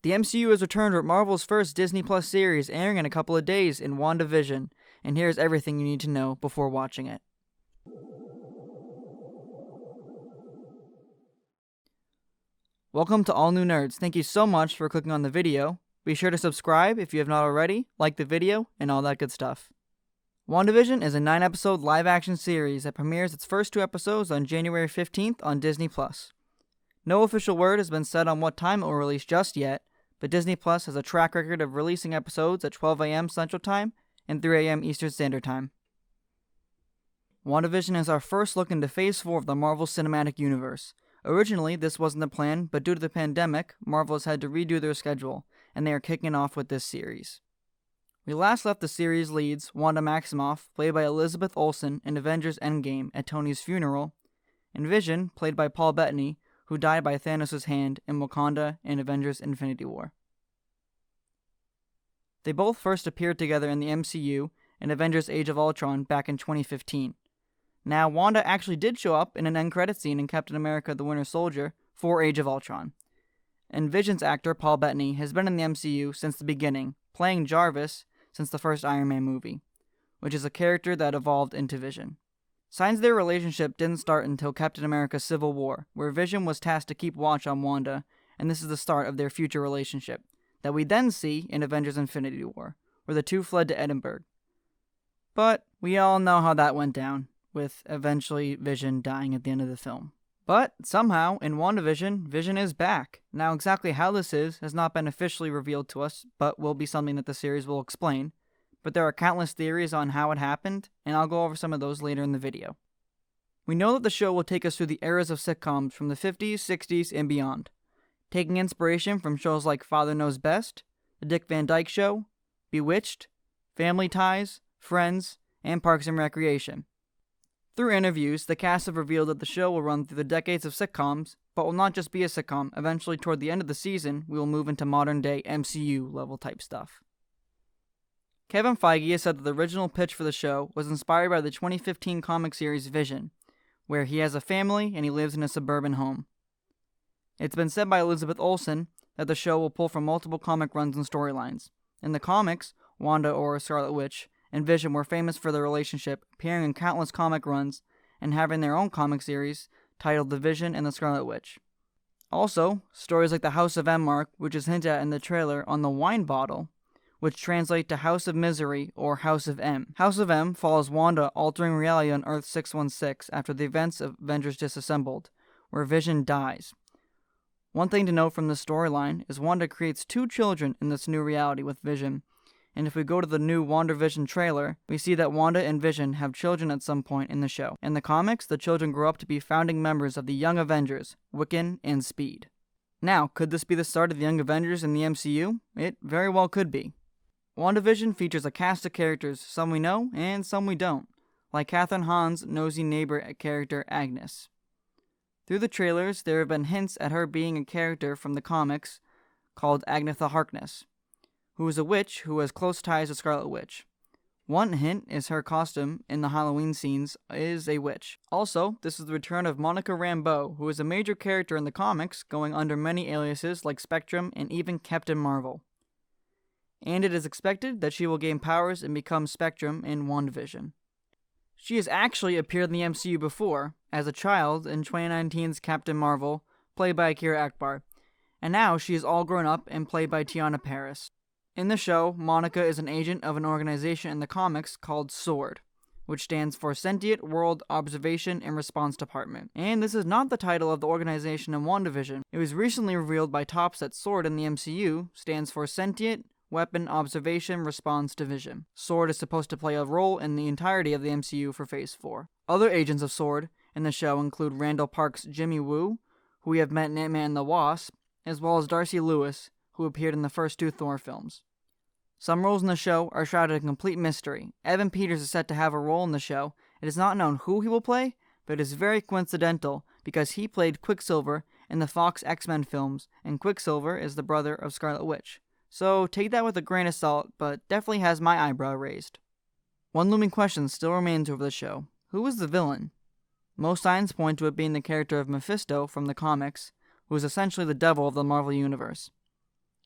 The MCU has returned with Marvel's first Disney Plus series airing in a couple of days in WandaVision, and here's everything you need to know before watching it. Welcome to All New Nerds. Thank you so much for clicking on the video. Be sure to subscribe if you have not already, like the video, and all that good stuff. WandaVision is a 9-episode live-action series that premieres its first 2 episodes on January 15th on Disney+. No official word has been said on what time it will release just yet, but Disney Plus has a track record of releasing episodes at 12 a.m. Central Time and 3 a.m. Eastern Standard Time. WandaVision is our first look into Phase 4 of the Marvel Cinematic Universe. Originally, this wasn't the plan, but due to the pandemic, Marvel has had to redo their schedule, and they are kicking off with this series. We last left the series leads, Wanda Maximoff, played by Elizabeth Olsen in Avengers Endgame at Tony's funeral, and Vision, played by Paul Bettany, who died by Thanos' hand in Wakanda in Avengers Infinity War. They both first appeared together in the MCU in Avengers Age of Ultron back in 2015. Now, Wanda actually did show up in an end credit scene in Captain America the Winter Soldier for Age of Ultron. And Vision's actor, Paul Bettany, has been in the MCU since the beginning, playing Jarvis since the first Iron Man movie, which is a character that evolved into Vision. Signs of their relationship didn't start until Captain America Civil War, where Vision was tasked to keep watch on Wanda, and this is the start of their future relationship, that we then see in Avengers Infinity War, where the two fled to Edinburgh. But we all know how that went down, with eventually Vision dying at the end of the film. But somehow, in WandaVision, Vision is back. Now exactly how this is has not been officially revealed to us, but will be something that the series will explain. But there are countless theories on how it happened, and I'll go over some of those later in the video. We know that the show will take us through the eras of sitcoms from the 50s, 60s, and beyond, taking inspiration from shows like Father Knows Best, The Dick Van Dyke Show, Bewitched, Family Ties, Friends, and Parks and Recreation. Through interviews, the cast have revealed that the show will run through the decades of sitcoms, but will not just be a sitcom. Eventually, toward the end of the season, we will move into modern-day MCU-level type stuff. Kevin Feige has said that the original pitch for the show was inspired by the 2015 comic series Vision, where he has a family and he lives in a suburban home. It's been said by Elizabeth Olsen that the show will pull from multiple comic runs and storylines. In the comics, Wanda, or Scarlet Witch, and Vision were famous for their relationship, appearing in countless comic runs and having their own comic series titled The Vision and the Scarlet Witch. Also, stories like the House of M mark, which is hinted at in the trailer on the wine bottle, which translate to House of Misery or House of M. House of M follows Wanda altering reality on Earth 616 after the events of Avengers Disassembled, where Vision dies. One thing to note from this storyline is Wanda creates 2 children in this new reality with Vision, and if we go to the new WandaVision trailer, we see that Wanda and Vision have children at some point in the show. In the comics, the children grow up to be founding members of the Young Avengers, Wiccan and Speed. Now, could this be the start of the Young Avengers in the MCU? It very well could be. WandaVision features a cast of characters, some we know and some we don't, like Catherine Hahn's nosy neighbor character Agnes. Through the trailers, there have been hints at her being a character from the comics called Agnetha Harkness, who is a witch who has close ties to Scarlet Witch. One hint is her costume in the Halloween scenes is a witch. Also, this is the return of Monica Rambeau, who is a major character in the comics, going under many aliases like Spectrum and even Captain Marvel. And it is expected that she will gain powers and become Spectrum in WandaVision. She has actually appeared in the MCU before, as a child in 2019's Captain Marvel, played by Akira Akbar, and now she is all grown up and played by Tiana Paris. In the show, Monica is an agent of an organization in the comics called SWORD, which stands for Sentient World Observation and Response Department. And this is not the title of the organization in WandaVision. It was recently revealed by Topps that SWORD in the MCU stands for Sentient Weapon Observation Response Division. SWORD is supposed to play a role in the entirety of the MCU for Phase 4. Other agents of SWORD in the show include Randall Park's Jimmy Woo, who we have met in Ant-Man and the Wasp, as well as Darcy Lewis, who appeared in the first 2 Thor films. Some roles in the show are shrouded in complete mystery. Evan Peters is set to have a role in the show. It is not known who he will play, but it is very coincidental because he played Quicksilver in the Fox X-Men films, and Quicksilver is the brother of Scarlet Witch. So take that with a grain of salt, but definitely has my eyebrow raised. One looming question still remains over the show. Who is the villain? Most signs point to it being the character of Mephisto from the comics, who is essentially the devil of the Marvel Universe.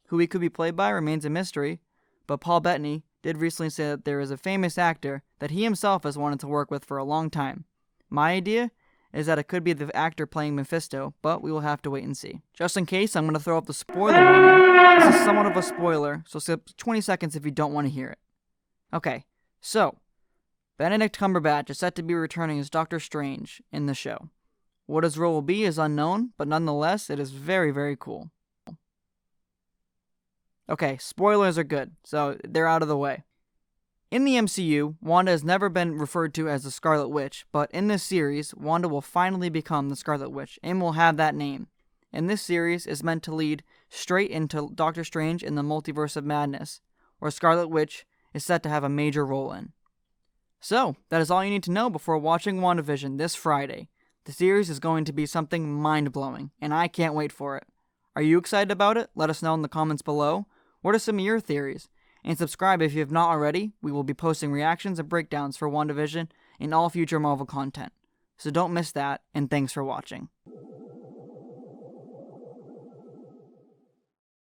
Who he could be played by remains a mystery, but Paul Bettany did recently say that there is a famous actor that he himself has wanted to work with for a long time. My idea is that it could be the actor playing Mephisto, but we will have to wait and see. Just in case, I'm going to throw up the spoiler warning. This is somewhat of a spoiler, so skip 20 seconds if you don't want to hear it. Okay, so Benedict Cumberbatch is set to be returning as Doctor Strange in the show. What his role will be is unknown, but nonetheless, it is very, very cool. Okay, spoilers are good, so they're out of the way. In the MCU, Wanda has never been referred to as the Scarlet Witch, but in this series, Wanda will finally become the Scarlet Witch and will have that name. And this series is meant to lead straight into Doctor Strange in the Multiverse of Madness, where Scarlet Witch is set to have a major role in. So, that is all you need to know before watching WandaVision this Friday. The series is going to be something mind-blowing, and I can't wait for it. Are you excited about it? Let us know in the comments below. What are some of your theories? And subscribe if you have not already. We will be posting reactions and breakdowns for WandaVision and all future Marvel content. So don't miss that, and thanks for watching.